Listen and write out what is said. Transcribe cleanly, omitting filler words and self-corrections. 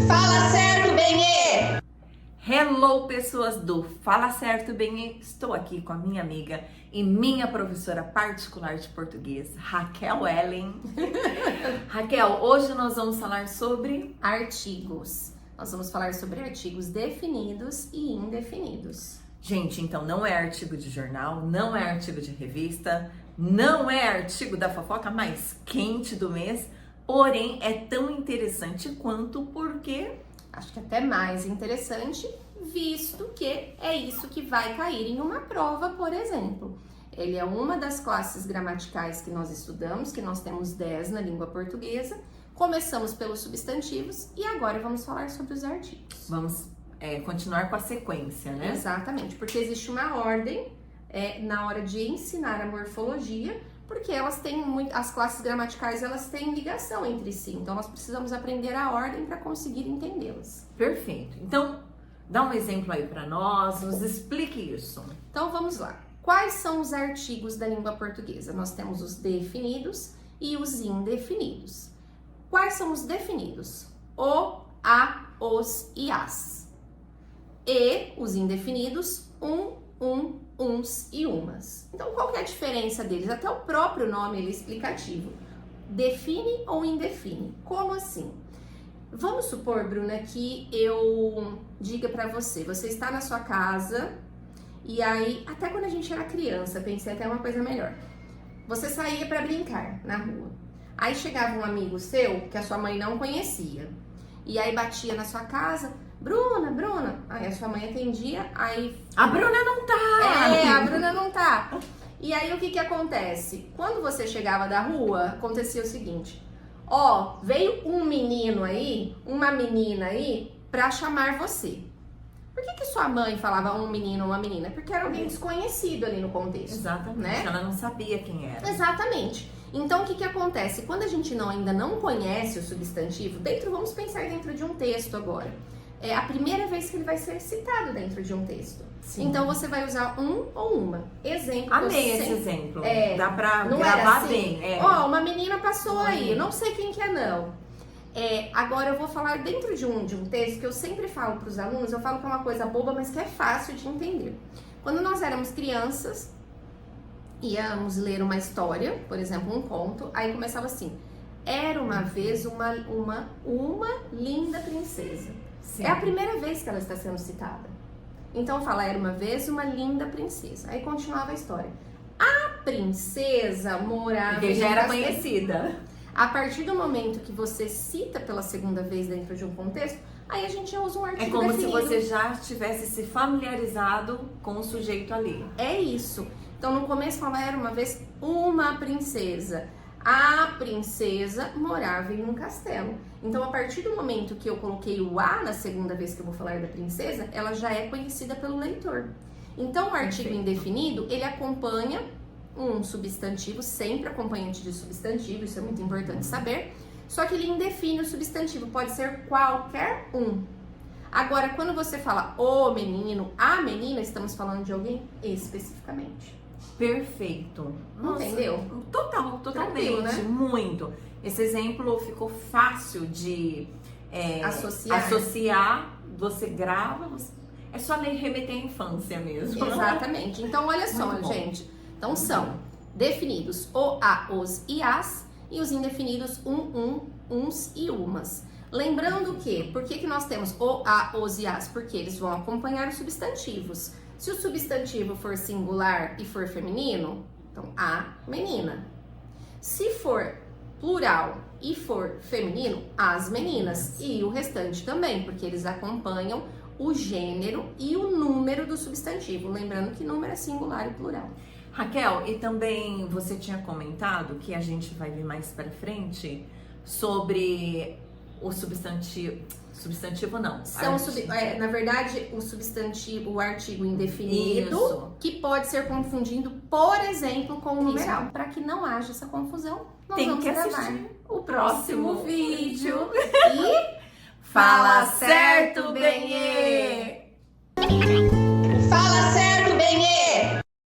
Fala certo, Benê! Hello, pessoas do Fala Certo Benê! Estou aqui com a minha amiga e minha professora particular de português, Raquel Ellen. Raquel, hoje nós vamos falar sobre Artigos. Nós vamos falar sobre artigos definidos e indefinidos. Gente, então não é artigo de jornal, não é artigo de revista, não é artigo da fofoca mais quente do mês, porém é tão interessante quanto porque... Acho que até mais interessante, visto que é isso que vai cair em uma prova, por exemplo. Ele é uma das classes gramaticais que nós estudamos, que nós temos 10 na língua portuguesa. Começamos pelos substantivos e agora vamos falar sobre os artigos. Vamos continuar com a sequência, né? Exatamente, porque existe uma ordem na hora de ensinar a morfologia, porque elas têm as classes gramaticais, elas têm ligação entre si. Então nós precisamos aprender a ordem para conseguir entendê-las. Perfeito. Então, dá um exemplo aí para nós, nos explique isso. Então vamos lá. Quais são os artigos da língua portuguesa? Nós temos os definidos e os indefinidos. Quais são os definidos? O, a, os e as. E os indefinidos, uns e umas. Então, qual que é a diferença deles? Até o próprio nome ele é explicativo. Define ou indefine? Como assim? Vamos supor, Bruna, que eu diga para você, você está na sua casa e aí, até quando a gente era criança, pensei até uma coisa melhor. Você saía para brincar na rua. Aí chegava um amigo seu que a sua mãe não conhecia. E aí batia na sua casa, Bruna. Aí a sua mãe atendia, aí... A Bruna não tá! A Bruna não tá. E aí o que acontece? Quando você chegava da rua, acontecia o seguinte. Veio um menino aí, uma menina aí, pra chamar você. Por que sua mãe falava um menino ou uma menina? Porque era alguém desconhecido ali no contexto. Exatamente, né? Ela não sabia quem era. Exatamente. Então, o que acontece? Quando a gente ainda não conhece o substantivo, vamos pensar dentro de um texto agora. É a primeira vez que ele vai ser citado dentro de um texto. Sim. Então, você vai usar um ou uma. Exemplo. Amei esse exemplo. Dá pra não gravar assim? bem. Uma menina passou aí, eu não sei quem que é não. Agora eu vou falar dentro de um texto que eu sempre falo para os alunos, eu falo que é uma coisa boba, mas que é fácil de entender. Quando nós éramos crianças, íamos ler uma história, por exemplo, um conto, aí começava assim: era uma vez uma linda princesa. Sim. É a primeira vez que ela está sendo citada. Então fala, era uma vez uma linda princesa. Aí continuava a história. A princesa morava... Porque já era conhecida. A partir do momento que você cita pela segunda vez dentro de um contexto, aí a gente já usa um artigo como definido. se você já tivesse se familiarizado com o sujeito ali. É isso. Então no começo fala, era uma vez uma princesa. A princesa morava em um castelo. Então, a partir do momento que eu coloquei o a na segunda vez que eu vou falar da princesa, ela já é conhecida pelo leitor. Então, o artigo indefinido, ele acompanha um substantivo, sempre acompanhante de substantivo, isso é muito importante saber. Só que ele indefine o substantivo, pode ser qualquer um. Agora, quando você fala o menino, a menina, estamos falando de alguém especificamente. Perfeito. Nossa, entendeu? Totalmente, Tranquilo, né? Muito. Esse exemplo ficou fácil de associar. Você grava, é só remeter à infância mesmo. Exatamente. Então, olha só, gente. Então, são definidos o, a, os e as, e os indefinidos uns e umas. Lembrando que, por que nós temos o, a, os e as? Porque eles vão acompanhar os substantivos. Se o substantivo for singular e for feminino, então a menina. Se for plural e for feminino, as meninas. E o restante também, porque eles acompanham o gênero e o número do substantivo. Lembrando que número é singular e plural. Raquel, e também você tinha comentado, que a gente vai ver mais pra frente, sobre o substantivo não. Na verdade, o substantivo, o artigo indefinido, isso, que pode ser confundido, por exemplo, com o numeral. Para que não haja essa confusão, nós tem vamos que gravar assistir o próximo vídeo. E fala certo, Benê!